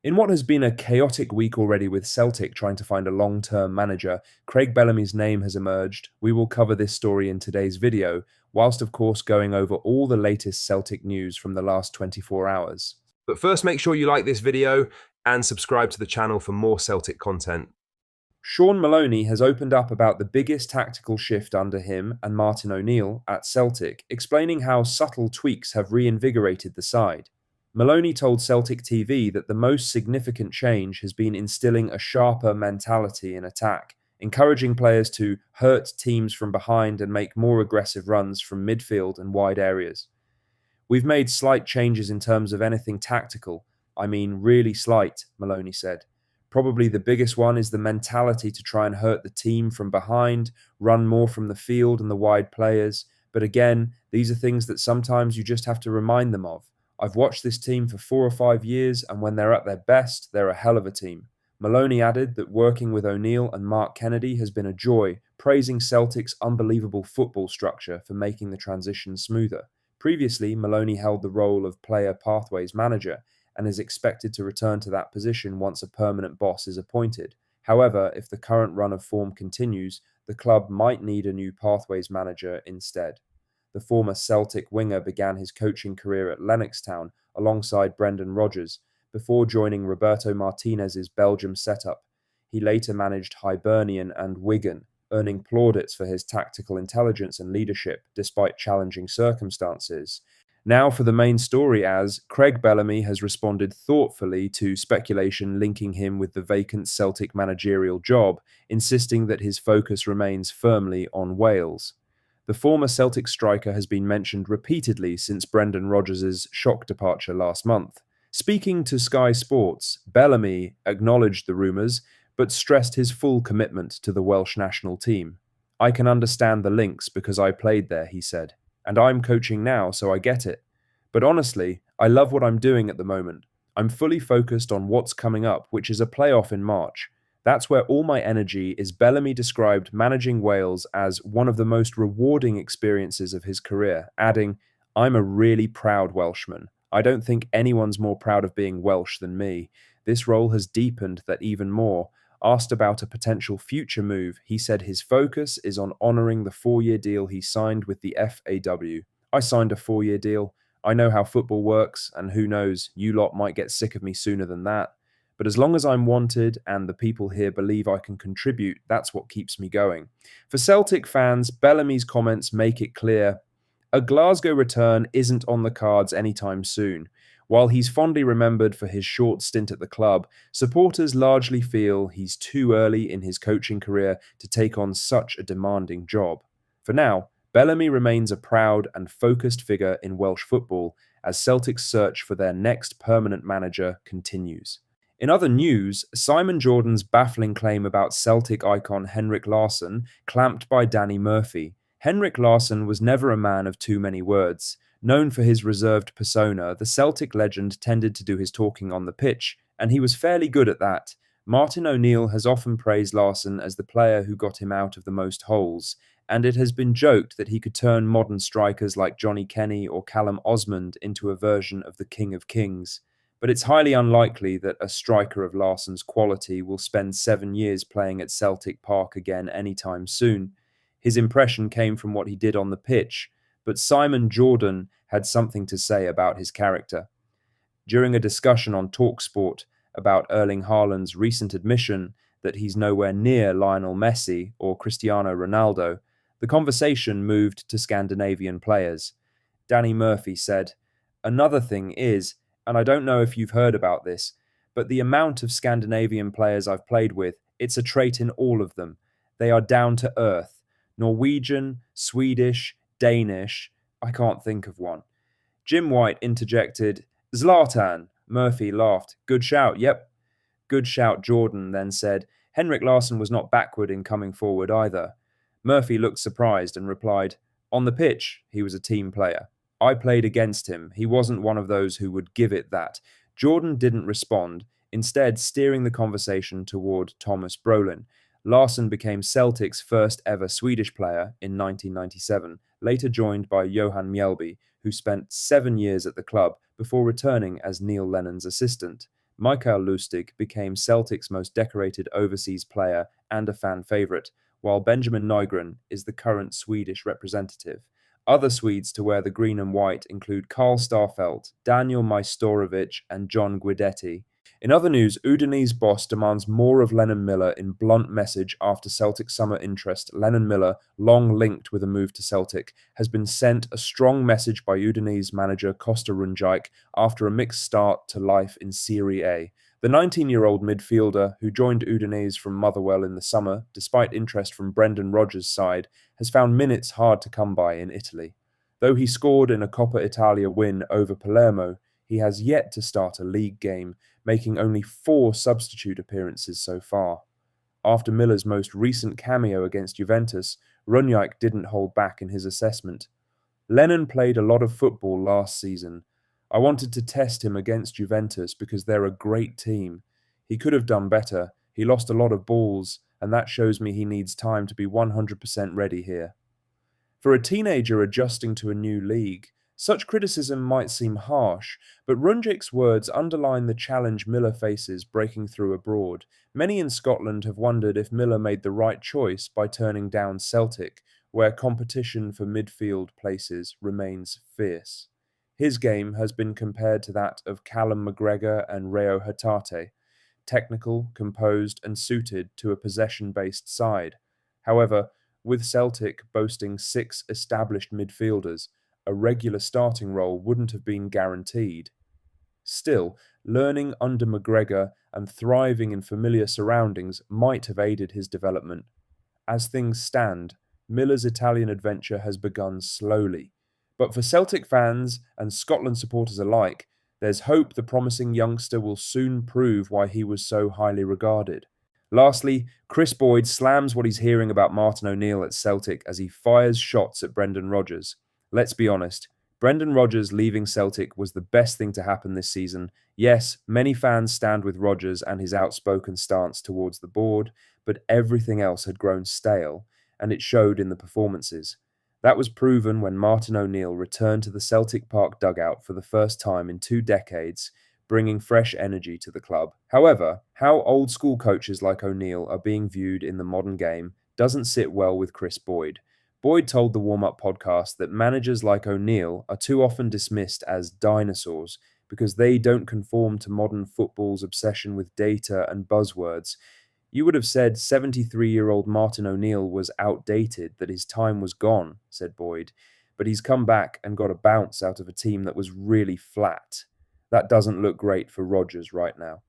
In what has been a chaotic week already with Celtic trying to find a long-term manager, Craig Bellamy's name has emerged. We will cover this story in today's video, whilst of course going over all the latest Celtic news from the last 24 hours. But first, make sure you like this video and subscribe to the channel for more Celtic content. Sean Maloney has opened up about the biggest tactical shift under him and Martin O'Neill at Celtic, explaining how subtle tweaks have reinvigorated the side. Maloney told Celtic TV that the most significant change has been instilling a sharper mentality in attack, encouraging players to hurt teams from behind and make more aggressive runs from midfield and wide areas. We've made slight changes in terms of anything tactical. I mean, really slight, Maloney said. Probably the biggest one is the mentality to try and hurt the team from behind, run more from the field and the wide players. But again, these are things that sometimes you just have to remind them of. I've watched this team for 4 or 5 years, and when they're at their best, they're a hell of a team. Maloney added that working with O'Neill and Mark Kennedy has been a joy, praising Celtic's unbelievable football structure for making the transition smoother. Previously, Maloney held the role of player pathways manager and is expected to return to that position once a permanent boss is appointed. However, if the current run of form continues, the club might need a new pathways manager instead. The former Celtic winger began his coaching career at Lennoxtown alongside Brendan Rodgers before joining Roberto Martinez's Belgium setup. He later managed Hibernian and Wigan, earning plaudits for his tactical intelligence and leadership despite challenging circumstances. Now for the main story, as Craig Bellamy has responded thoughtfully to speculation linking him with the vacant Celtic managerial job, insisting that his focus remains firmly on Wales. The former Celtic striker has been mentioned repeatedly since Brendan Rodgers' shock departure last month. Speaking to Sky Sports, Bellamy acknowledged the rumours, but stressed his full commitment to the Welsh national team. "I can understand the links because I played there," he said, "and I'm coaching now, so I get it. But honestly, I love what I'm doing at the moment. I'm fully focused on what's coming up, which is a playoff in March. That's where all my energy is." Bellamy described managing Wales as one of the most rewarding experiences of his career, adding, "I'm a really proud Welshman. I don't think anyone's more proud of being Welsh than me. This role has deepened that even more." Asked about a potential future move, he said his focus is on honouring the 4-year deal he signed with the FAW. "I signed a 4-year deal. I know how football works, and who knows, you lot might get sick of me sooner than that. But as long as I'm wanted and the people here believe I can contribute, that's what keeps me going." For Celtic fans, Bellamy's comments make it clear a Glasgow return isn't on the cards anytime soon. While he's fondly remembered for his short stint at the club, supporters largely feel he's too early in his coaching career to take on such a demanding job. For now, Bellamy remains a proud and focused figure in Welsh football as Celtic's search for their next permanent manager continues. In other news, Simon Jordan's baffling claim about Celtic icon Henrik Larsson clamped by Danny Murphy. Henrik Larsson was never a man of too many words. Known for his reserved persona, the Celtic legend tended to do his talking on the pitch, and he was fairly good at that. Martin O'Neill has often praised Larsson as the player who got him out of the most holes, and it has been joked that he could turn modern strikers like Johnny Kenny or Callum Osmond into a version of the King of Kings. But it's highly unlikely that a striker of Larsson's quality will spend 7 years playing at Celtic Park again anytime soon. His impression came from what he did on the pitch, but Simon Jordan had something to say about his character. During a discussion on TalkSport about Erling Haaland's recent admission that he's nowhere near Lionel Messi or Cristiano Ronaldo, the conversation moved to Scandinavian players. Danny Murphy said, "Another thing is, and I don't know if you've heard about this, but the amount of Scandinavian players I've played with, it's a trait in all of them. They are down to earth. Norwegian, Swedish, Danish, I can't think of one." Jim White interjected, "Zlatan." Murphy laughed. "Good shout, yep." "Good shout," Jordan then said. "Henrik Larsson was not backward in coming forward either." Murphy looked surprised and replied, "On the pitch, he was a team player. I played against him. He wasn't one of those who would give it that." Jordan didn't respond, instead steering the conversation toward Thomas Brolin. Larsson became Celtic's first ever Swedish player in 1997, later joined by Johan Mjällby, who spent 7 years at the club before returning as Neil Lennon's assistant. Mikael Lustig became Celtic's most decorated overseas player and a fan favourite, while Benjamin Nygren is the current Swedish representative. Other Swedes to wear the green and white include Carl Starfelt, Daniel Majstorovic, and John Guidetti. In other news, Udinese boss demands more of Lennon Miller in blunt message after Celtic summer interest. Lennon Miller, long linked with a move to Celtic, has been sent a strong message by Udinese manager Costa Rundjik after a mixed start to life in Serie A. The 19-year-old midfielder, who joined Udinese from Motherwell in the summer, despite interest from Brendan Rodgers' side, has found minutes hard to come by in Italy. Though he scored in a Coppa Italia win over Palermo, he has yet to start a league game, making only 4 substitute appearances so far. After Miller's most recent cameo against Juventus, Runjik didn't hold back in his assessment. Lennon played a lot of football last season. I wanted to test him against Juventus because they're a great team. He could have done better. He lost a lot of balls, and that shows me he needs time to be 100% ready here. For a teenager adjusting to a new league, such criticism might seem harsh, but Runjik's words underline the challenge Miller faces breaking through abroad. Many in Scotland have wondered if Miller made the right choice by turning down Celtic, where competition for midfield places remains fierce. His game has been compared to that of Callum McGregor and Reo Hatate, technical, composed, and suited to a possession-based side. However, with Celtic boasting 6 established midfielders, a regular starting role wouldn't have been guaranteed. Still, learning under McGregor and thriving in familiar surroundings might have aided his development. As things stand, Miller's Italian adventure has begun slowly. But for Celtic fans and Scotland supporters alike, there's hope the promising youngster will soon prove why he was so highly regarded. Lastly, Chris Boyd slams what he's hearing about Martin O'Neill at Celtic as he fires shots at Brendan Rodgers. Let's be honest, Brendan Rodgers leaving Celtic was the best thing to happen this season. Yes, many fans stand with Rodgers and his outspoken stance towards the board, but everything else had grown stale, and it showed in the performances. That was proven when Martin O'Neill returned to the Celtic Park dugout for the first time in 2 decades, bringing fresh energy to the club. However, how old-school coaches like O'Neill are being viewed in the modern game doesn't sit well with Chris Boyd. Boyd told the Warm Up podcast that managers like O'Neill are too often dismissed as dinosaurs because they don't conform to modern football's obsession with data and buzzwords. You would have said 73-year-old Martin O'Neill was outdated, that his time was gone, said Boyd, but he's come back and got a bounce out of a team that was really flat. That doesn't look great for Rodgers right now.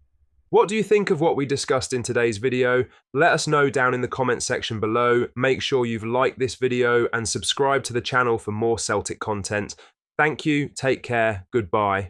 What do you think of what we discussed in today's video? Let us know down in the comments section below. Make sure you've liked this video and subscribe to the channel for more Celtic content. Thank you, take care, goodbye.